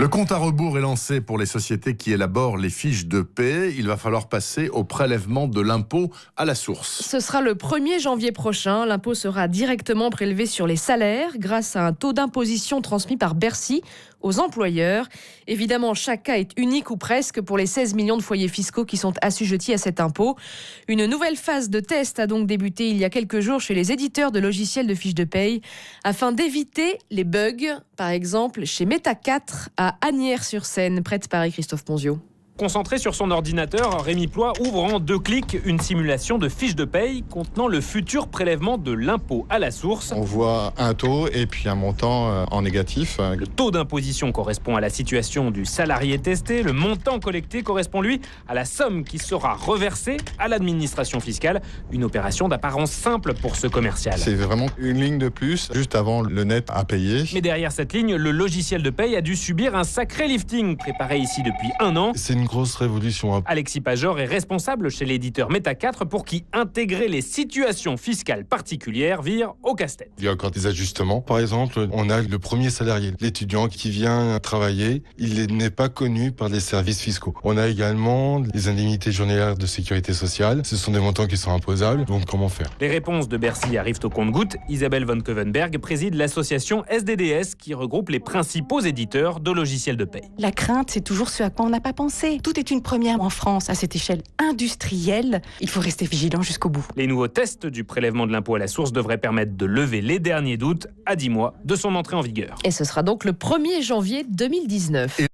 Le compte à rebours est lancé pour les sociétés qui élaborent les fiches de paie. Il va falloir passer au prélèvement de l'impôt à la source. Ce sera le 1er janvier prochain. L'impôt sera directement prélevé sur les salaires grâce à un taux d'imposition transmis par Bercy aux employeurs. Évidemment, chaque cas est unique ou presque pour les 16 millions de foyers fiscaux qui sont assujettis à cet impôt. Une nouvelle phase de test a donc débuté il y a quelques jours chez les éditeurs de logiciels de fiches de paye afin d'éviter les bugs, par exemple chez Meta4 à Asnières-sur-Seine, près de Paris. Christophe Ponzio. Concentré sur son ordinateur, Rémi Ploy ouvre en 2 clics une simulation de fiche de paye contenant le futur prélèvement de l'impôt à la source. On voit un taux et puis un montant en négatif. Le taux d'imposition correspond à la situation du salarié testé. Le montant collecté correspond, lui, à la somme qui sera reversée à l'administration fiscale. Une opération d'apparence simple pour ce commercial. C'est vraiment une ligne de plus, juste avant le net à payer. Mais derrière cette ligne, le logiciel de paye a dû subir un sacré lifting préparé ici depuis 1 an. C'est une grosse révolution. Alexis Pajor est responsable chez l'éditeur Meta4 pour qui intégrer les situations fiscales particulières vire au casse-tête. Il y a encore des ajustements. Par exemple, on a le premier salarié, l'étudiant qui vient travailler. Il n'est pas connu par les services fiscaux. On a également les indemnités journalières de sécurité sociale. Ce sont des montants qui sont imposables. Donc comment faire ? Les réponses de Bercy arrivent au compte-gouttes. Isabelle von Koevenberg préside l'association SDDS qui regroupe les principaux éditeurs de logiciels de paye. La crainte, c'est toujours ce à quoi on n'a pas pensé. Tout est une première en France à cette échelle industrielle. Il faut rester vigilant jusqu'au bout. Les nouveaux tests du prélèvement de l'impôt à la source devraient permettre de lever les derniers doutes à 10 mois de son entrée en vigueur. Et ce sera donc le 1er janvier 2019.